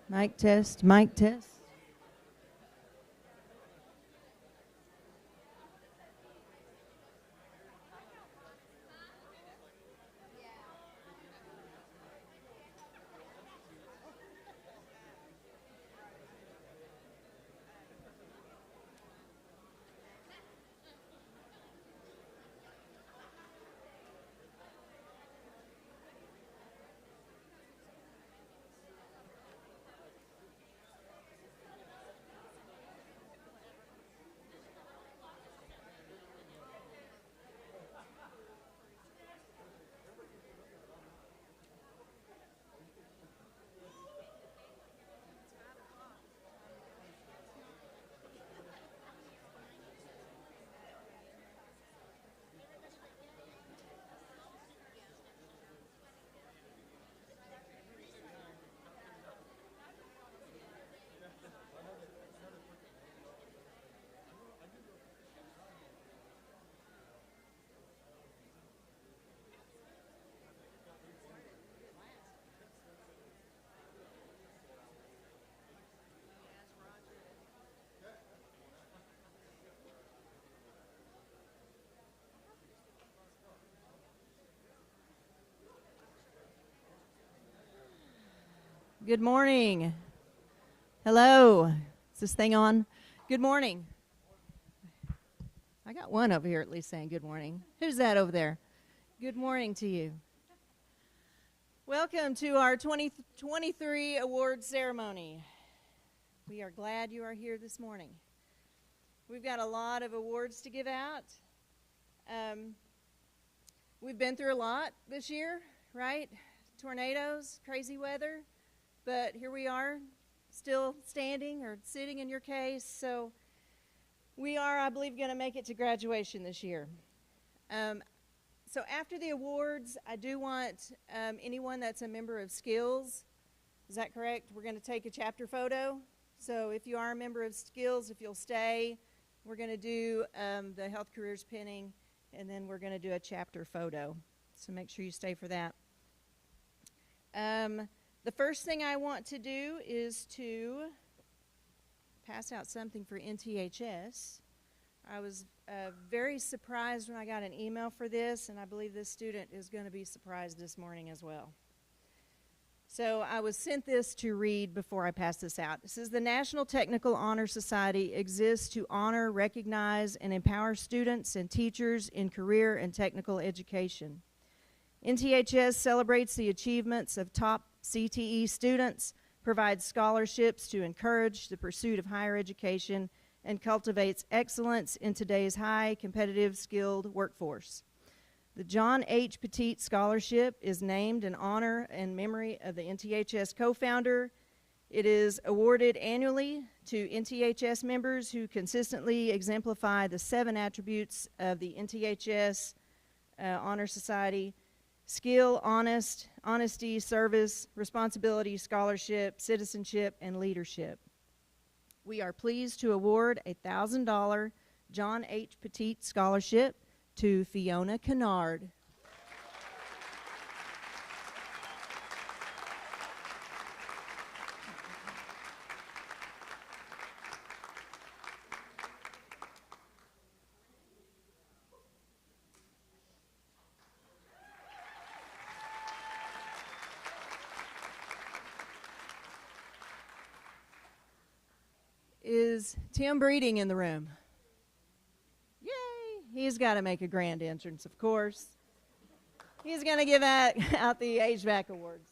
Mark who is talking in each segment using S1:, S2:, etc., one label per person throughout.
S1: Mic test, mic test. Good morning. Hello. Is this thing on? Good morning. I got one over here at least saying good morning. Who's that over there? Good morning to you. Welcome to our 2023 awards ceremony. We are glad you are here this morning. We've got a lot of awards to give out. We've been through a lot this year, right? Tornadoes, crazy weather. But here we are, still standing, or sitting in your case. So we are, I believe, going to make it to graduation this year. So after the awards, I do want anyone that's a member of Skills, is that correct? We're going to take a chapter photo. So if you are a member of Skills, if you'll stay, we're going to do the Health Careers pinning, and then we're going to do a chapter photo. So make sure you stay for that. The first thing I want to do is to pass out something for NTHS. I was very surprised when I got an email for this, and I believe this student is going to be surprised this morning as well. So I was sent this to read before I pass this out. It says, the National Technical Honor Society exists to honor, recognize, and empower students and teachers in career and technical education. NTHS celebrates the achievements of top CTE students, provides scholarships to encourage the pursuit of higher education, and cultivates excellence in today's high competitive skilled workforce. The John H. Petit Scholarship is named in honor and memory of the NTHS co-founder. It is awarded annually to NTHS members who consistently exemplify the 7 attributes of the NTHS Honor Society: skill, honesty, service, responsibility, scholarship, citizenship, and leadership. We are pleased to award a $1,000 John H. Petit Scholarship to Fiona Kennard. Is Tim Breeding in the room? Yay! He's got to make a grand entrance, of course. He's going to give out the HVAC awards.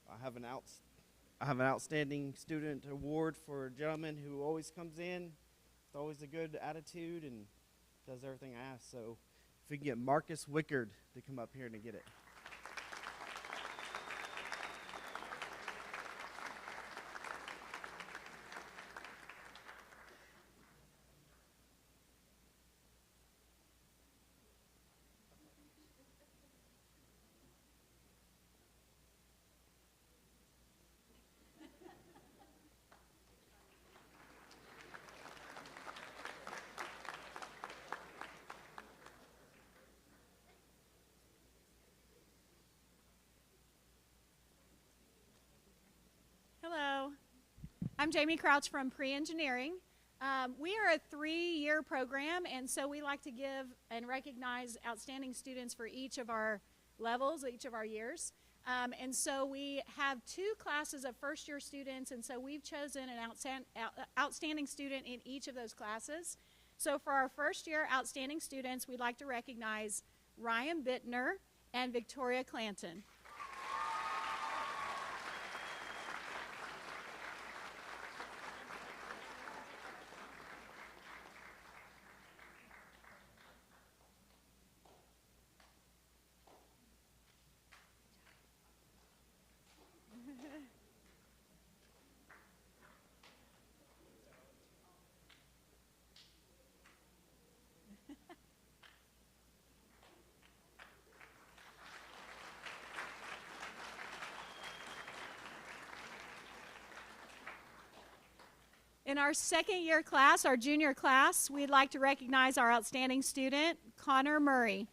S2: I have an outstanding student award for a gentleman who always comes in with always a good attitude and does everything I ask. So if we can get Marcus Wickard to come up here and get it.
S3: I'm Jamie Crouch from Pre-Engineering. We are a 3-year program, and so we like to give and recognize outstanding students for each of our levels, each of our years. And so we have 2 classes of first-year students, and so we've chosen an outstanding student in each of those classes. So for our first-year outstanding students, we'd like to recognize Ryan Bittner and Victoria Clanton. In our second-year class, our junior class, we'd like to recognize our outstanding student, Connor Murray.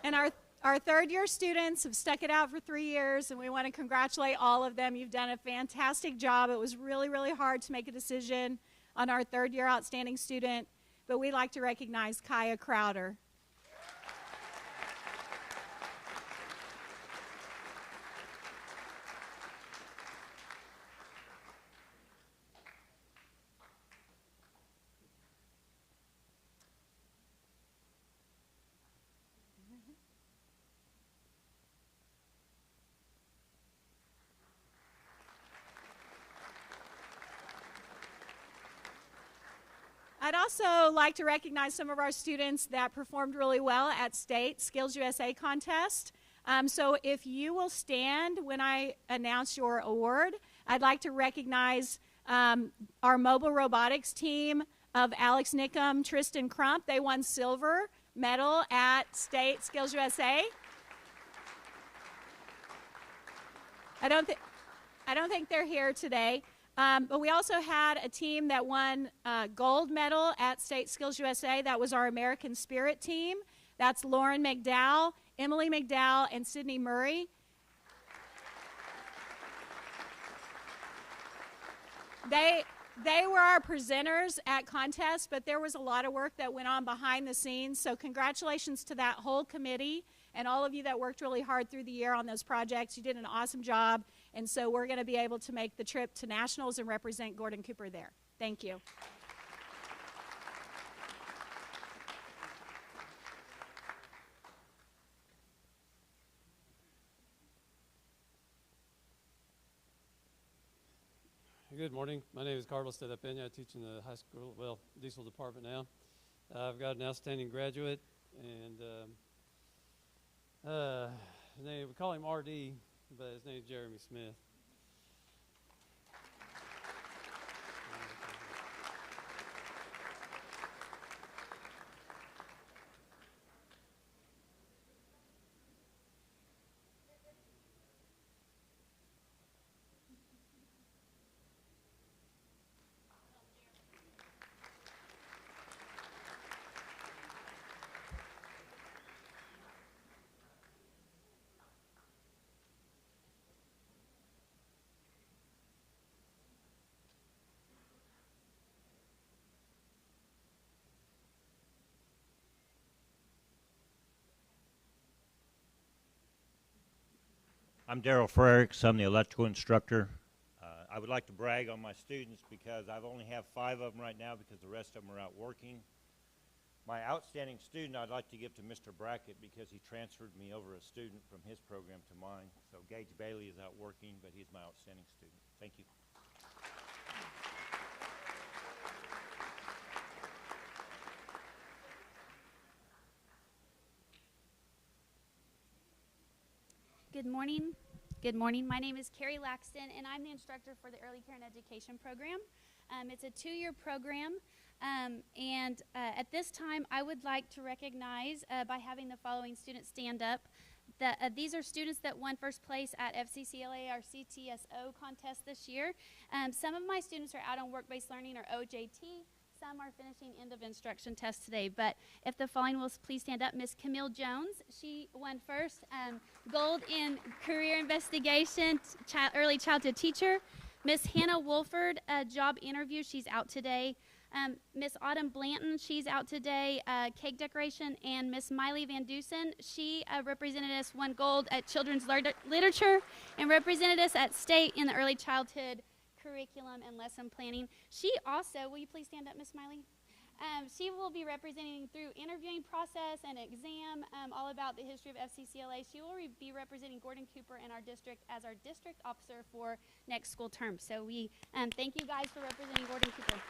S3: And our third-year students have stuck it out for 3 years, and we want to congratulate all of them. You've done a fantastic job. It was really, really hard to make a decision on our third-year outstanding student, but we'd like to recognize Kaya Crowder. I'd also like to recognize some of our students that performed really well at State Skills USA contest. So if you will stand when I announce your award, I'd like to recognize our mobile robotics team of Alex Nickum, Tristan Crump. They won silver medal at State Skills USA. I don't think they're here today. But we also had a team that won gold medal at State Skills USA. That was our American Spirit team. That's Lauren McDowell, Emily McDowell, and Sydney Murray. They were our presenters at contest, but there was a lot of work that went on behind the scenes. So congratulations to that whole committee and all of you that worked really hard through the year on those projects. You did an awesome job. And so we're going to be able to make the trip to nationals and represent Gordon Cooper there. Thank you.
S4: Good morning. My name is Carlos de la Peña. I teach in the high school, diesel department now. I've got an outstanding graduate, and his name, we call him RD, but his name is Jeremy Smith.
S5: I'm Daryl Frericks. I'm the electrical instructor. I would like to brag on my students because I've only have 5 of them right now because the rest of them are out working. My outstanding student I'd like to give to Mr. Brackett because he transferred me over a student from his program to mine. So Gage Bailey is out working, but he's my outstanding student. Thank you.
S6: Good morning. Good morning. My name is Carrie Laxton, and I'm the instructor for the Early Care and Education program. It's a 2-year program. At this time, I would like to recognize by having the following students stand up. These are students that won first place at FCCLA, our CTSO contest this year. Some of my students are out on work-based learning or OJT. Some are finishing end of instruction tests today. But if the following will please stand up, Miss Camille Jones. She won first gold in career investigation, early childhood teacher. Miss Hannah Wolford, job interview. She's out today. Miss Autumn Blanton, she's out today, cake decoration, and Miss Miley Van Dusen, she represented us, won gold at children's literature, and represented us at state in the early childhood curriculum and lesson planning. She also, will you please stand up, Miss Miley? She will be representing through interviewing process and exam, all about the history of FCCLA. She will be representing Gordon Cooper in our district as our district officer for next school term. So we thank you guys for representing Gordon Cooper.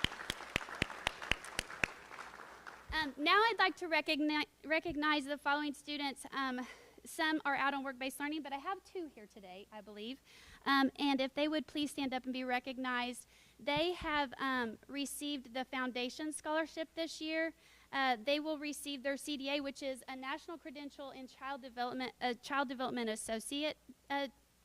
S6: Now I'd like to recognize the following students. Some are out on work-based learning, but I have two here today, I believe. And if they would please stand up and be recognized. They have received the Foundation Scholarship this year. They will receive their CDA, which is a National Credential in Child Development Associate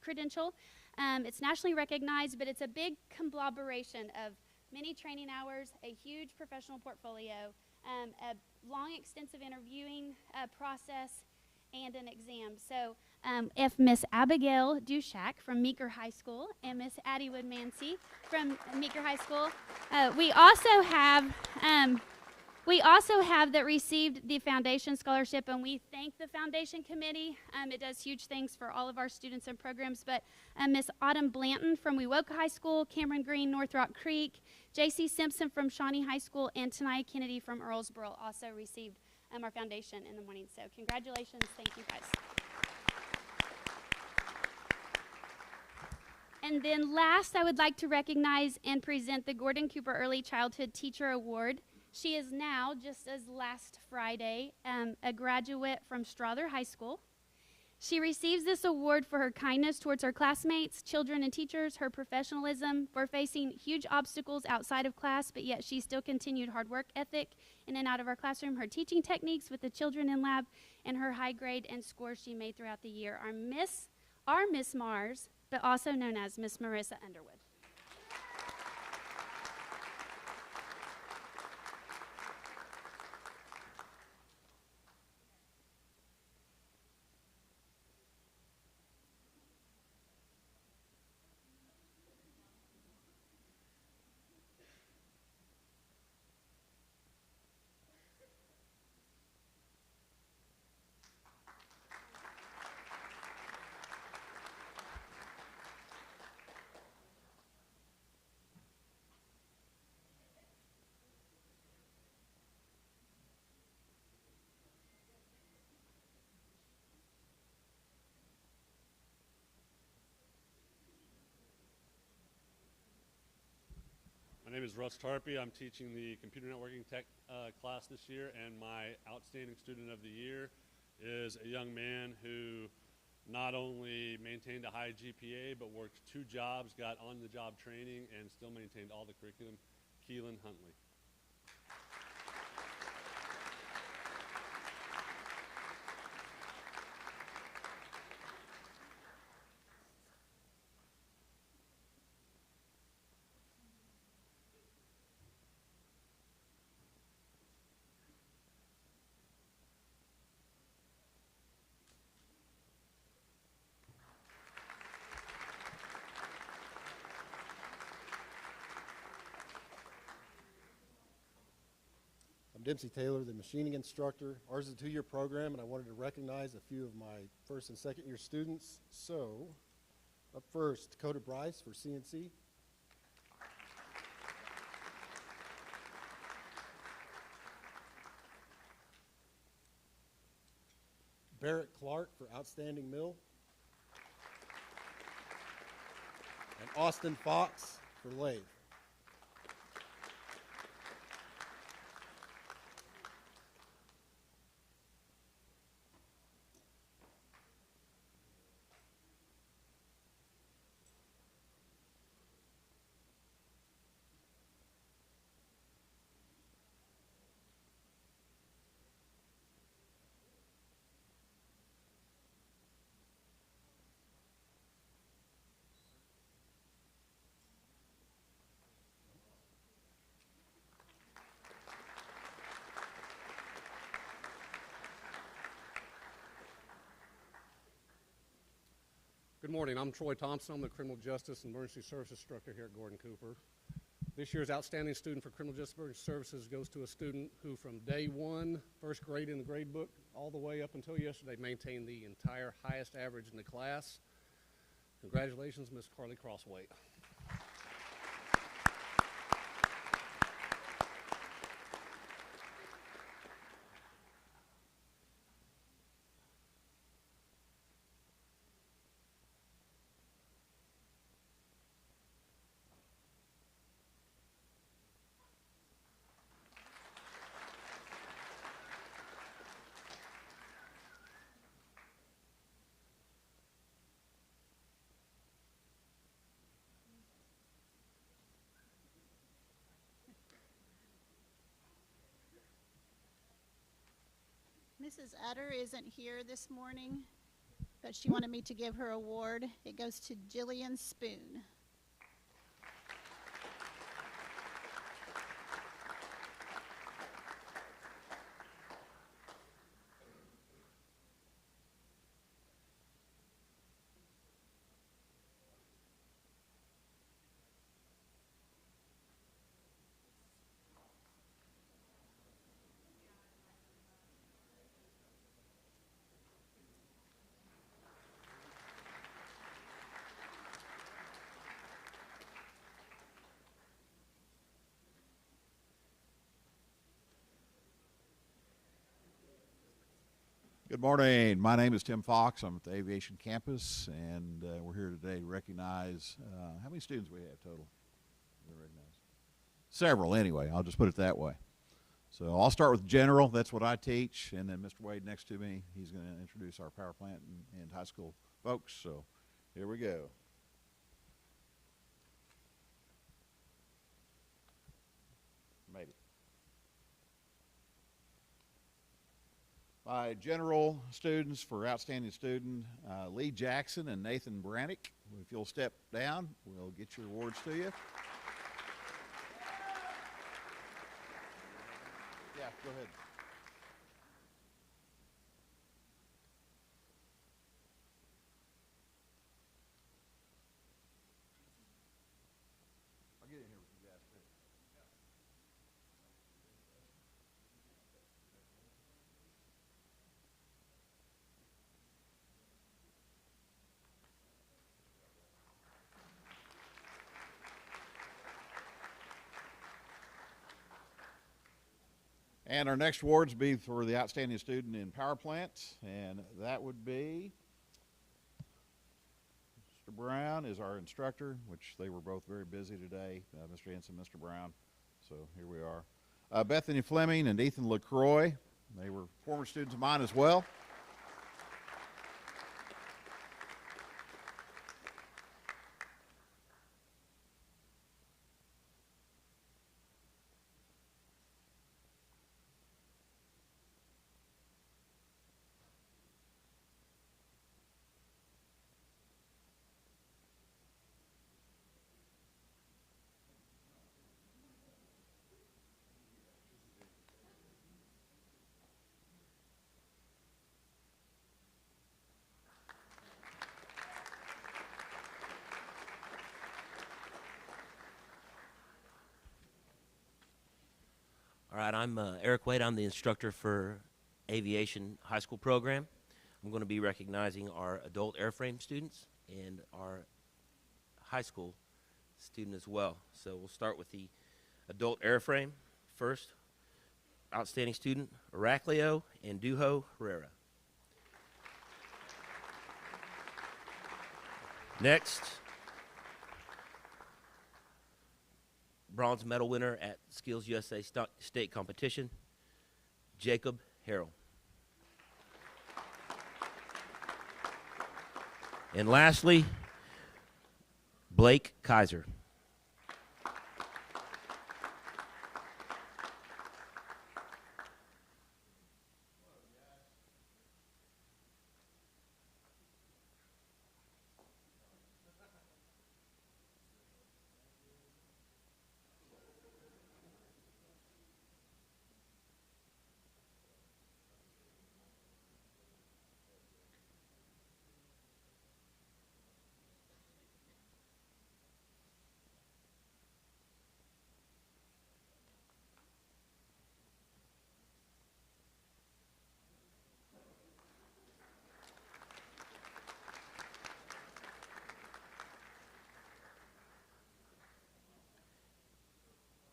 S6: credential. It's nationally recognized, but it's a big conglomeration of many training hours, a huge professional portfolio, a long, extensive interviewing process, and an exam. So if Miss Abigail Dushak from Meeker High School and Miss Addie Wood-Mancy from Meeker High School, we also have that received the Foundation Scholarship, and we thank the Foundation Committee. It does huge things for all of our students and programs, but Miss Autumn Blanton from Wewoka High School, Cameron Green, North Rock Creek, J.C. Simpson from Shawnee High School, and Tanaya Kennedy from Earlsboro also received our foundation in the morning. So congratulations, thank you guys. And then last, I would like to recognize and present the Gordon Cooper Early Childhood Teacher Award. She is now, just as last Friday, a graduate from Strother High School. She receives this award for her kindness towards her classmates, children, and teachers, her professionalism, for facing huge obstacles outside of class, but yet she still continued hard work ethic in and out of our classroom, her teaching techniques with the children in lab, and her high grade and scores she made throughout the year. Our Miss Mars, but also known as Miss Marissa Underwood.
S7: My name is Russ Tarpey. I'm teaching the computer networking tech class this year, and my outstanding student of the year is a young man who not only maintained a high GPA, but worked 2 jobs, got on-the-job training, and still maintained all the curriculum, Keelan Huntley.
S8: I'm Dempsey Taylor, the machining instructor. Ours is a 2-year program, and I wanted to recognize a few of my first and second year students. So, up first, Dakota Bryce for CNC. Barrett Clark for Outstanding Mill. And Austin Fox for Lathe.
S9: Good morning. I'm Troy Thompson. I'm the Criminal Justice and Emergency Services Instructor here at Gordon Cooper. This year's Outstanding Student for Criminal Justice and Emergency Services goes to a student who from day one, first grade in the grade book, all the way up until yesterday, maintained the entire highest average in the class. Congratulations, Ms. Carly Crossway.
S10: Mrs. Utter isn't here this morning, but she wanted me to give her award. It goes to Jillian Spoon.
S11: Good morning. My name is Tim Fox. I'm at the Aviation Campus, and we're here today to recognize how many students we have total? Several, anyway. I'll just put it that way. So I'll start with general. That's what I teach, and then Mr. Wade next to me, he's going to introduce our power plant and high school folks. So here we go. Made it. My general students for outstanding student, Lee Jackson and Nathan Brannick. If you'll step down, we'll get your awards to you. Yeah, go ahead. I'll get in here with you guys too. And our next awards be for the outstanding student in power plant, and that would be Mr. Brown is our instructor, which they were both very busy today, Mr. Henson, Mr. Brown. So here we are. Bethany Fleming and Ethan LaCroix, they were former students of mine as well.
S12: All right, I'm Eric Wade. I'm the instructor for Aviation High School program. I'm going to be recognizing our adult airframe students and our high school student as well. So we'll start with the adult airframe first. Outstanding student, Heraclio and Duho Herrera. Next, bronze medal winner at Skills USA State Competition, Jacob Harrell. And lastly, Blake Kaiser.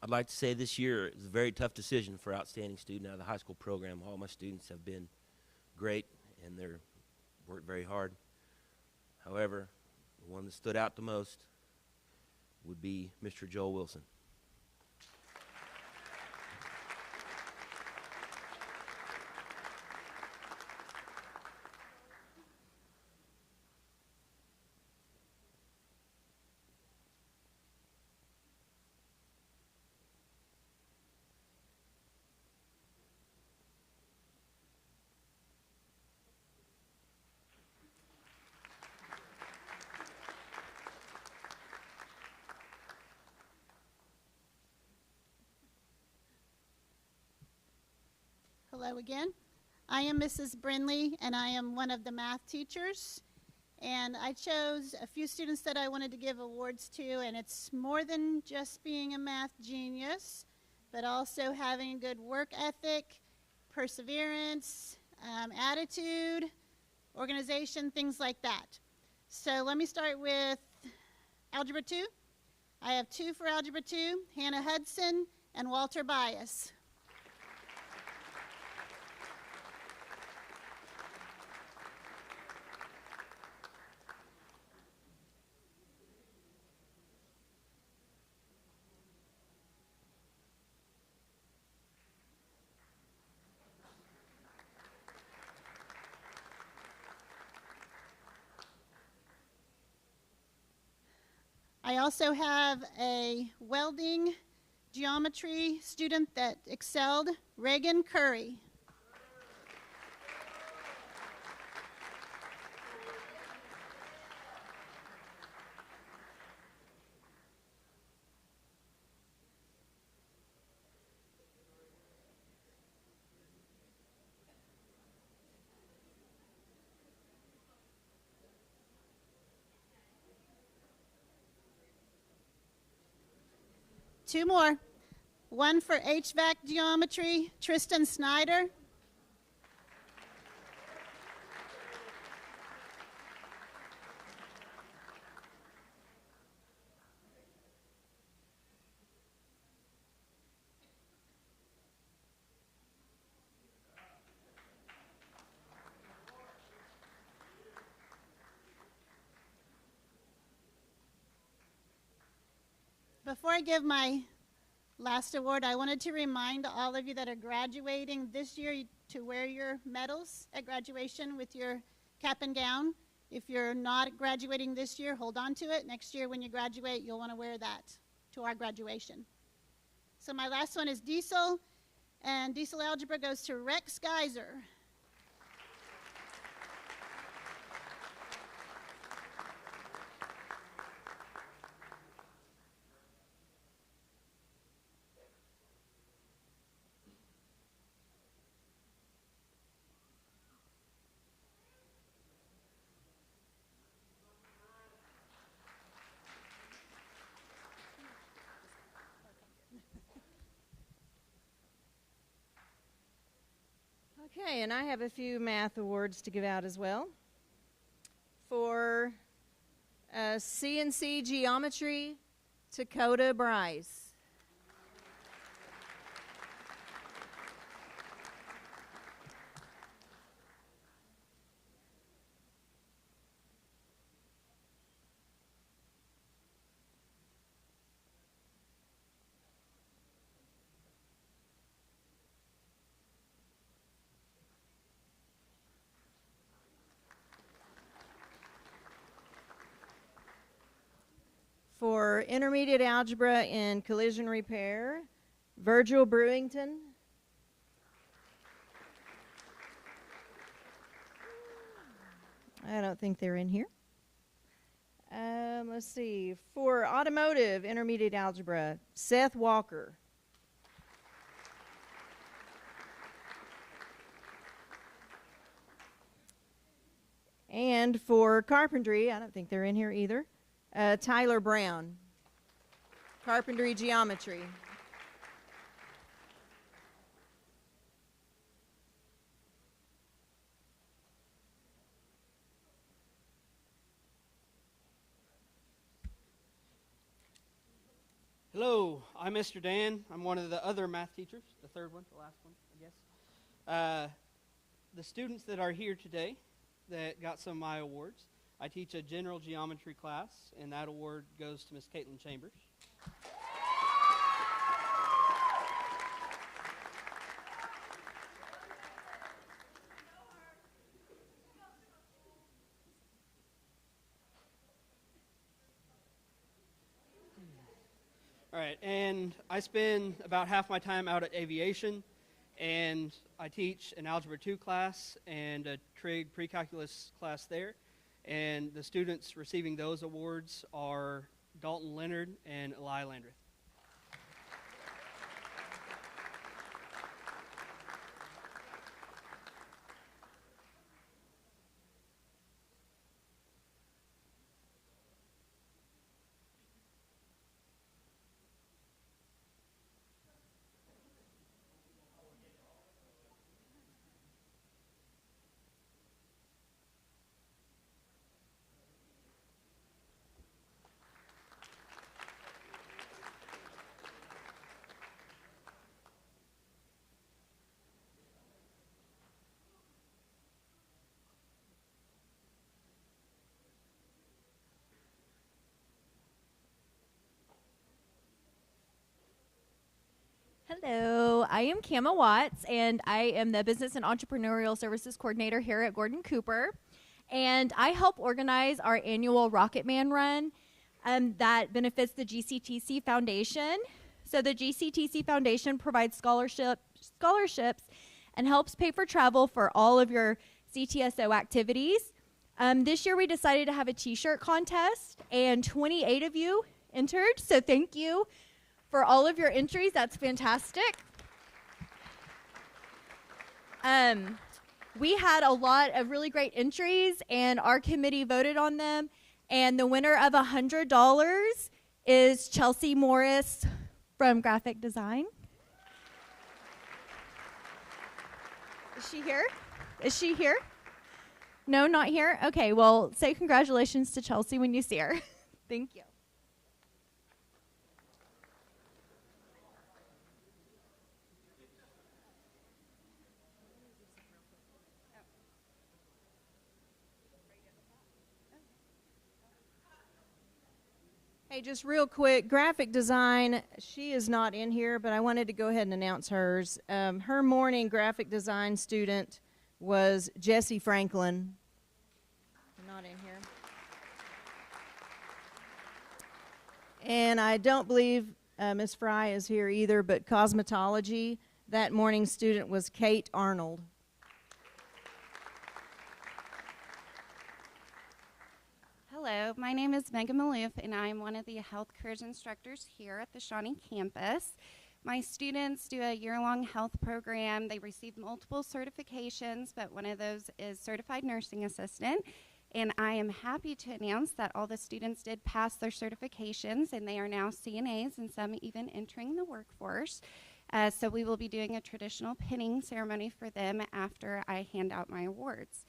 S12: I'd like to say this year is a very tough decision for outstanding student out of the high school program. All my students have been great, and they're worked very hard. However, the one that stood out the most would be Mr. Joel Wilson.
S10: Hello again. I am Mrs. Brindley, and I am one of the math teachers. And I chose a few students that I wanted to give awards to, and it's more than just being a math genius, but also having a good work ethic, perseverance, attitude, organization, things like that. So let me start with Algebra 2. I have 2 for Algebra 2, Hannah Hudson and Walter Bias. I also have a welding geometry student that excelled, Reagan Curry. Two more. One for HVAC geometry, Tristan Snyder. Before I give my last award, I wanted to remind all of you that are graduating this year to wear your medals at graduation with your cap and gown. If you're not graduating this year, hold on to it. Next year when you graduate, you'll want to wear that to our graduation. So my last one is diesel, and diesel algebra goes to Rex Geyser.
S1: Okay, and I have a few math awards to give out as well. For CNC geometry, Dakota Bryce. For intermediate algebra and collision repair, Virgil Brewington. I don't think they're in here. Let's see. For automotive intermediate algebra, Seth Walker. And for carpentry, I don't think they're in here either. Tyler Brown, carpentry geometry.
S13: Hello, I'm Mr. Dan. I'm one of the other math teachers, the third one, the last one, I guess. The students that are here today that got some of my awards, I teach a general geometry class, and that award goes to Miss Caitlin Chambers. All right, and I spend about half my time out at aviation, and I teach an Algebra 2 class and a trig pre-calculus class there. And the students receiving those awards are Dalton Leonard and Eli Landreth.
S14: Hello, I am Kama Watts, and I am the Business and Entrepreneurial Services Coordinator here at Gordon Cooper. And I help organize our annual Rocket Man Run that benefits the GCTC Foundation. So the GCTC Foundation provides scholarships and helps pay for travel for all of your CTSO activities. This year we decided to have a t-shirt contest, and 28 of you entered, so thank you for all of your entries. That's fantastic. We had a lot of really great entries, and our committee voted on them, and the winner of $100 is Chelsea Morris from Graphic Design. Is she here? Is she here? No, not here? Okay, well, say congratulations to Chelsea when you see her. Thank you.
S1: Hey, just real quick, graphic design, she is not in here, but I wanted to go ahead and announce hers. Her morning graphic design student was Jessie Franklin. Not in here. And I don't believe Ms. Fry is here either, but cosmetology, that morning student was Kate Arnold.
S15: Hello, my name is Megan Malouf, and I'm one of the health careers instructors here at the Shawnee campus. My students do a year-long health program. They receive multiple certifications, but one of those is Certified Nursing Assistant. And I am happy to announce that all the students did pass their certifications, and they are now CNAs, and some even entering the workforce. So we will be doing a traditional pinning ceremony for them after I hand out my awards.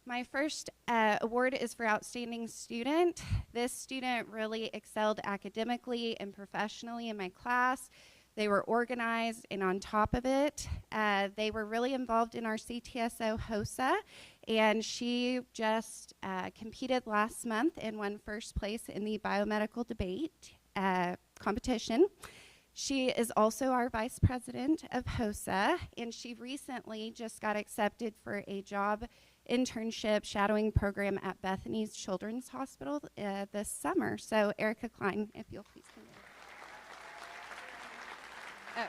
S15: My first award is for Outstanding Student. This student really excelled academically and professionally in my class. They were organized and on top of it. They were really involved in our CTSO HOSA, and she just competed last month and won first place in the biomedical debate competition. She is also our vice president of HOSA, and she recently just got accepted for a job internship shadowing program at Bethany's Children's Hospital this summer. So Erica Klein, if you'll please come here. Oh.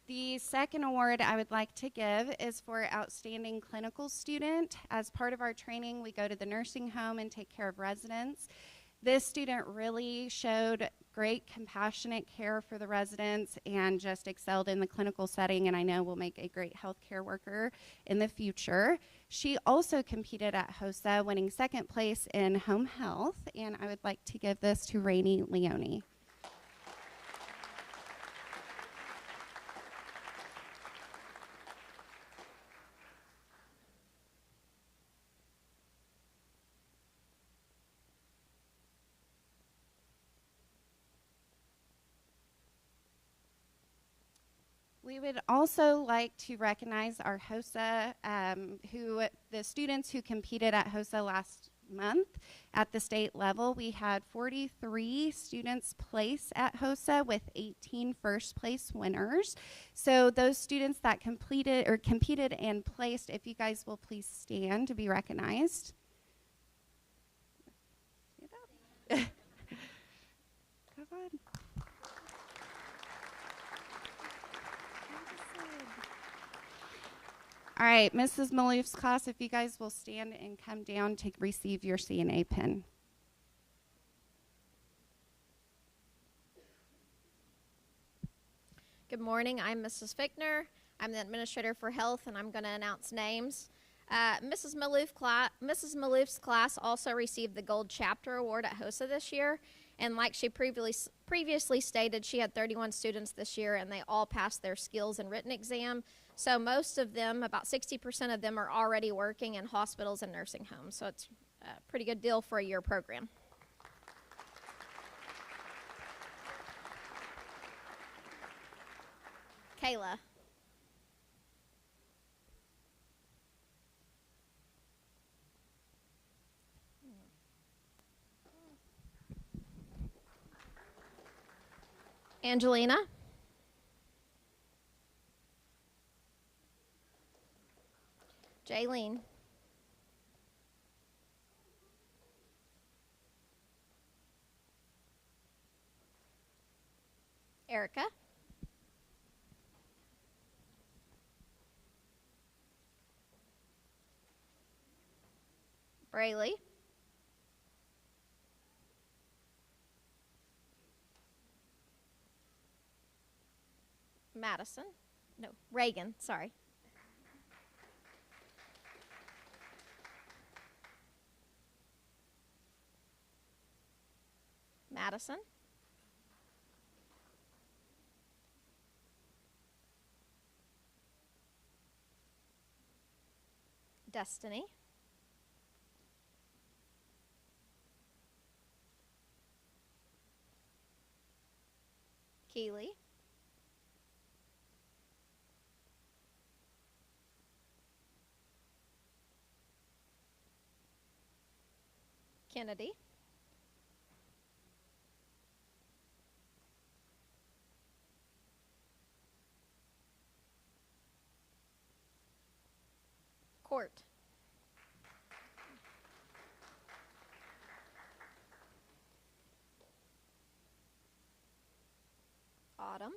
S15: The second award I would like to give is for Outstanding Clinical Student. As part of our training, we go to the nursing home and take care of residents. This student really showed great compassionate care for the residents and just excelled in the clinical setting, and I know will make a great healthcare worker in the future. She also competed at HOSA, winning second place in home health, and I would like to give this to Rainey Leone. We would also like to recognize our HOSA, the students who competed at HOSA last month at the state level. We had 43 students place at HOSA with 18 first place winners. So those students that completed or competed and placed, if you guys will please stand to be recognized. Stand up. Come on. All right, Mrs. Malouf's class, if you guys will stand and come down to receive your CNA pin.
S16: Good morning, I'm Mrs. Fickner. I'm the administrator for health, and I'm going to announce names. Mrs. Malouf's class also received the Gold Chapter Award at HOSA this year, and like she previously stated, she had 31 students this year, and they all passed their skills and written exam. So most of them, about 60% of them, are already working in hospitals and nursing homes. So it's a pretty good deal for a year program. Kayla. Angelina. Jaylene. Erica. Braylee. Madison. No, Reagan, sorry. Madison. Destiny. Keely. Kennedy. Court. Autumn.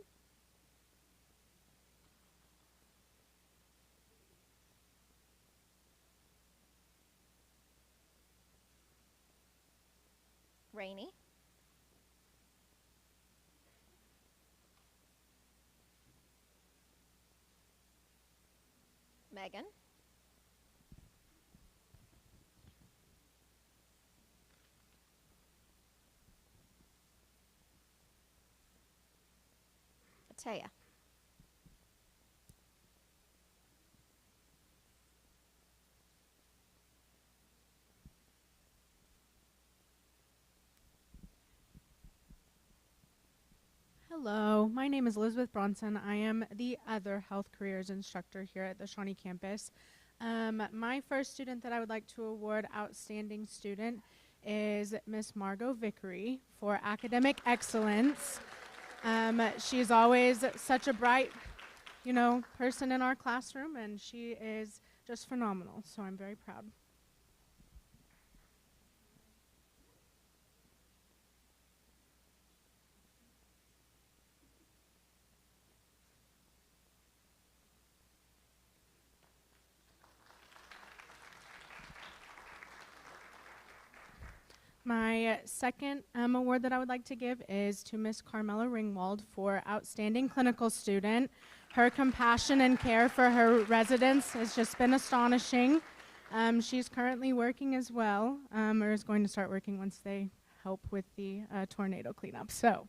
S16: Rainy. Megan. Taya.
S17: Hello, my name is Elizabeth Bronson. I am the other health careers instructor here at the Shawnee campus. My first student that I would like to award Outstanding Student is Miss Margot Vickery for academic excellence. She's always such a bright, person in our classroom, and she is just phenomenal, so I'm very proud. My second award that I would like to give is to Miss Carmela Ringwald for Outstanding Clinical Student. Her compassion and care for her residents has just been astonishing. She's currently working as well, or is going to start working once they help with the tornado cleanup. So.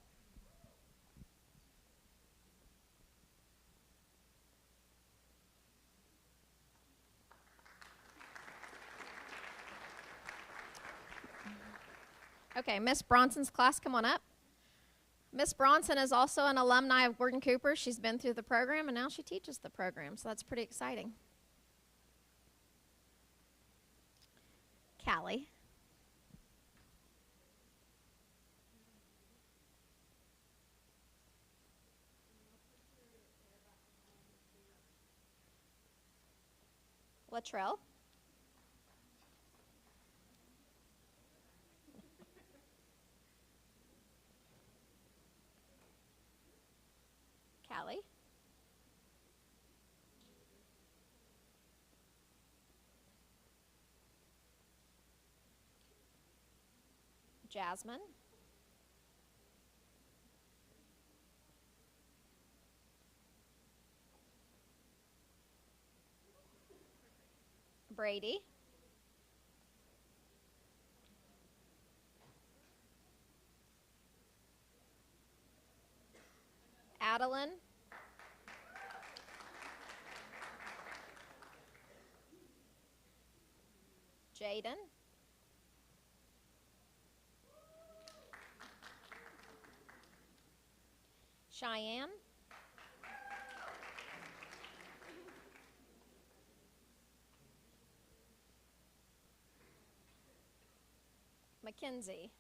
S16: Okay, Miss Bronson's class, come on up. Miss Bronson is also an alumni of Gordon Cooper. She's been through the program, and now she teaches the program, so that's pretty exciting. Callie. Latrell. Callie. Jasmine. Brady. Adeline. Jaden. Cheyenne. Mackenzie.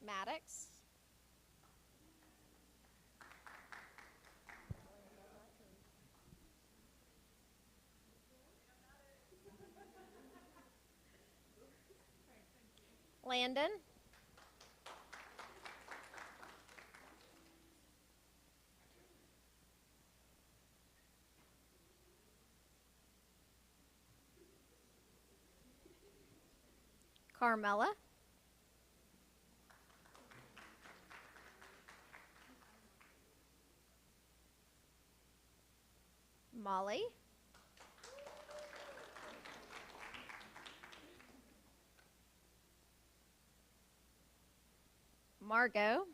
S16: Maddox. Landon. Carmela. Molly. Margot.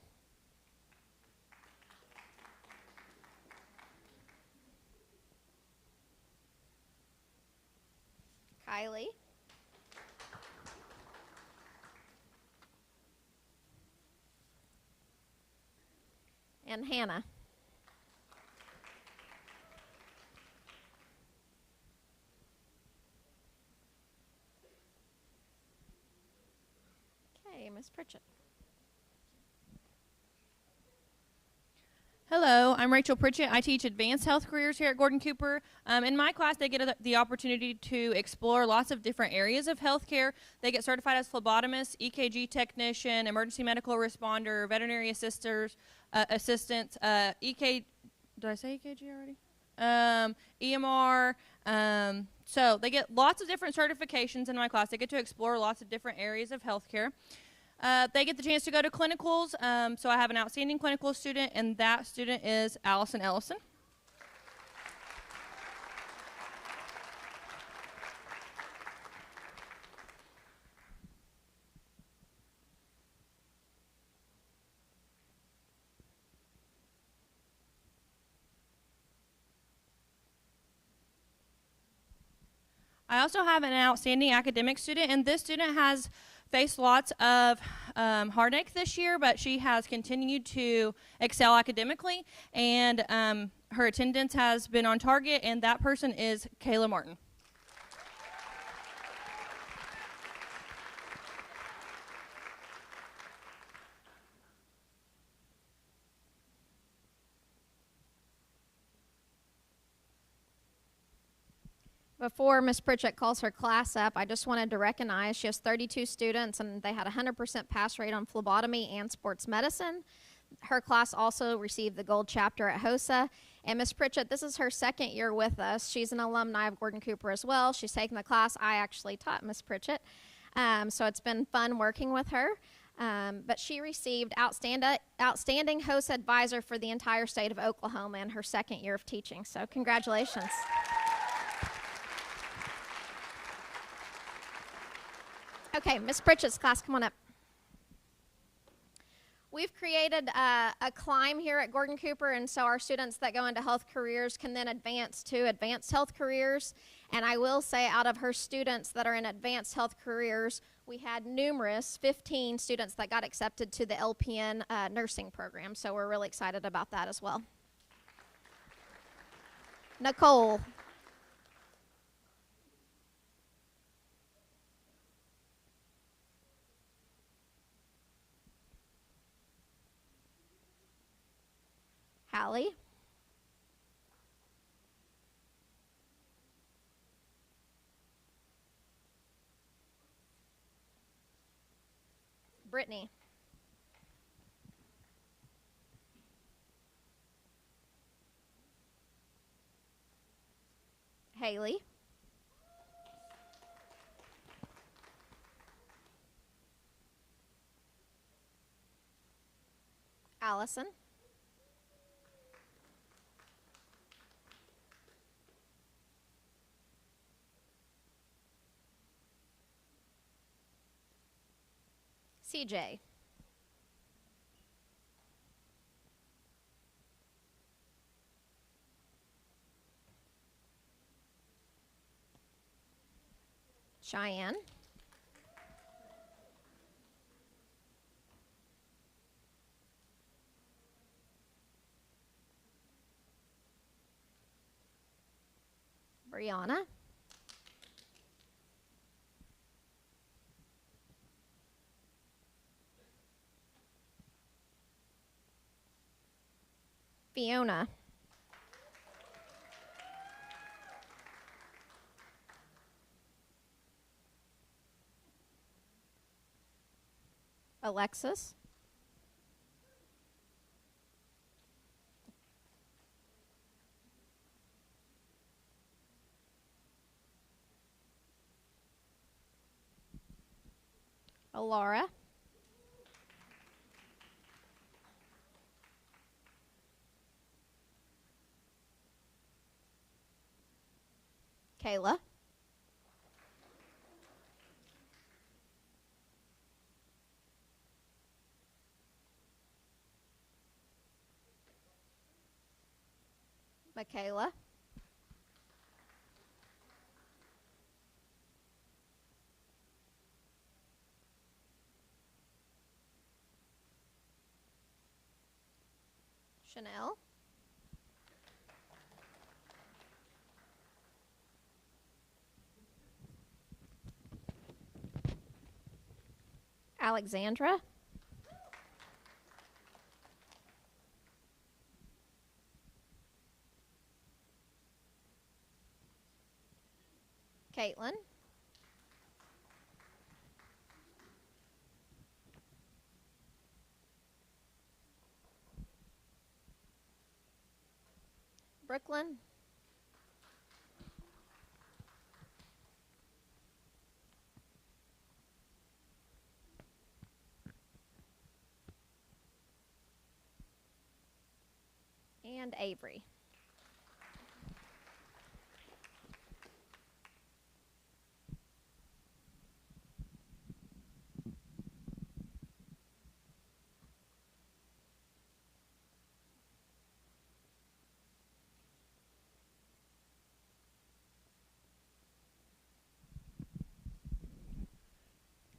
S16: Kylie. And Hannah. Okay, Miss Pritchett.
S18: Hello, I'm Rachel Pritchett. I teach advanced health careers here at Gordon Cooper. In my class, they get the opportunity to explore lots of different areas of healthcare. They get certified as phlebotomists, EKG technician, emergency medical responder, veterinary assistants, did I say EKG already? EMR. So they get lots of different certifications in my class. They get to explore lots of different areas of healthcare. They get the chance to go to clinicals, so I have an outstanding clinical student, and that student is Allison Ellison. I also have an outstanding academic student, and this student has faced lots of heartache this year, but she has continued to excel academically, and her attendance has been on target, and that person is Kayla Martin.
S16: Before Ms. Pritchett calls her class up, I just wanted to recognize she has 32 students, and they had a 100% pass rate on phlebotomy and sports medicine. Her class also received the gold chapter at HOSA. And Ms. Pritchett, this is her second year with us. She's an alumni of Gordon Cooper as well. She's taken the class I actually taught Ms. Pritchett. So it's been fun working with her. But she received outstanding HOSA advisor for the entire state of Oklahoma in her second year of teaching. So congratulations. Okay, Ms. Pritchett's class, come on up. We've created a climb here at Gordon Cooper, and so our students that go into health careers can then advance to advanced health careers. And I will say, out of her students that are in advanced health careers, we had numerous, 15 students that got accepted to the LPN nursing program. So we're really excited about that as well. Nicole. Hallie. Brittany. Haley. Allison. CJ. Cheyenne. Brianna. Fiona. Alexis. Alara. Kayla. Michaela. Chanel. Alexandra. Caitlin. Brooklyn. And Avery.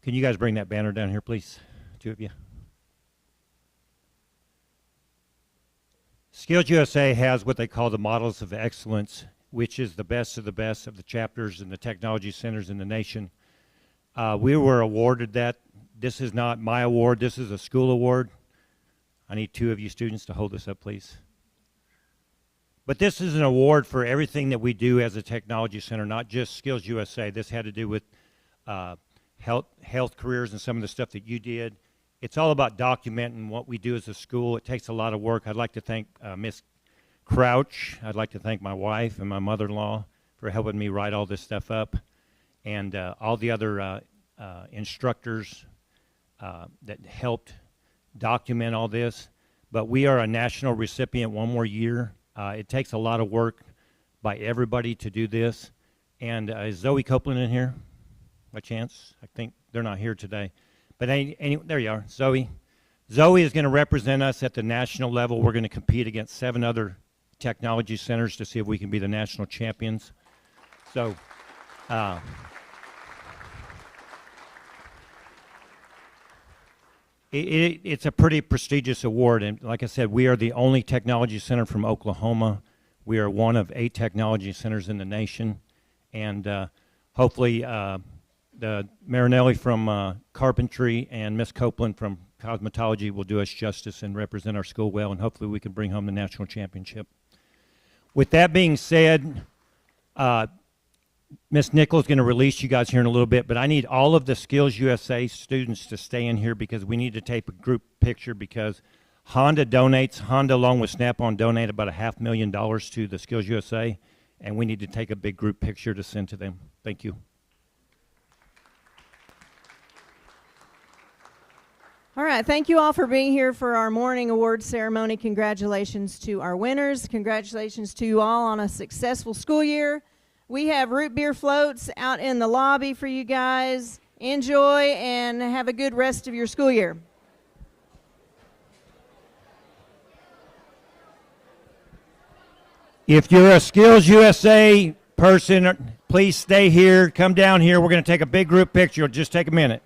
S5: Can you guys bring that banner down here, please? Two of you. Skills USA has what they call the Models of Excellence, which is the best of the chapters and the technology centers in the nation. We were awarded that. This is not my award. This is a school award. I need two of you students to hold this up, please. But this is an award for everything that we do as a technology center, not just Skills USA. This had to do with health careers and some of the stuff that you did. It's all about documenting what we do as a school. It takes a lot of work. I'd like to thank Miss Crouch. I'd like to thank my wife and my mother-in-law for helping me write all this stuff up, and all the other instructors that helped document all this. But we are a national recipient one more year. It takes a lot of work by everybody to do this. And is Zoe Copeland in here by chance? I think they're not here today. But there you are, Zoe. Zoe is going to represent us at the national level. We're going to compete against 7 other technology centers to see if we can be the national champions. So, it's a pretty prestigious award, and like I said, we are the only technology center from Oklahoma. We are one of 8 technology centers in the nation, and hopefully the Marinelli from carpentry and Miss Copeland from cosmetology will do us justice and represent our school well, and hopefully we can bring home the national championship. With that being said, Ms. Nichols is going to release you guys here in a little bit, but I need all of the Skills USA students to stay in here because we need to take a group picture because Honda along with Snap-on donate about $500,000 to the Skills USA, and we need to take a big group picture to send to them. Thank you.
S1: All right, thank you all for being here for our morning award ceremony. Congratulations to our winners. Congratulations to you all on a successful school year. We have root beer floats out in the lobby for you guys. Enjoy and have a good rest of your school year.
S5: If you're a Skills USA person, please stay here. Come down here. We're going to take a big group picture. It'll just take a minute.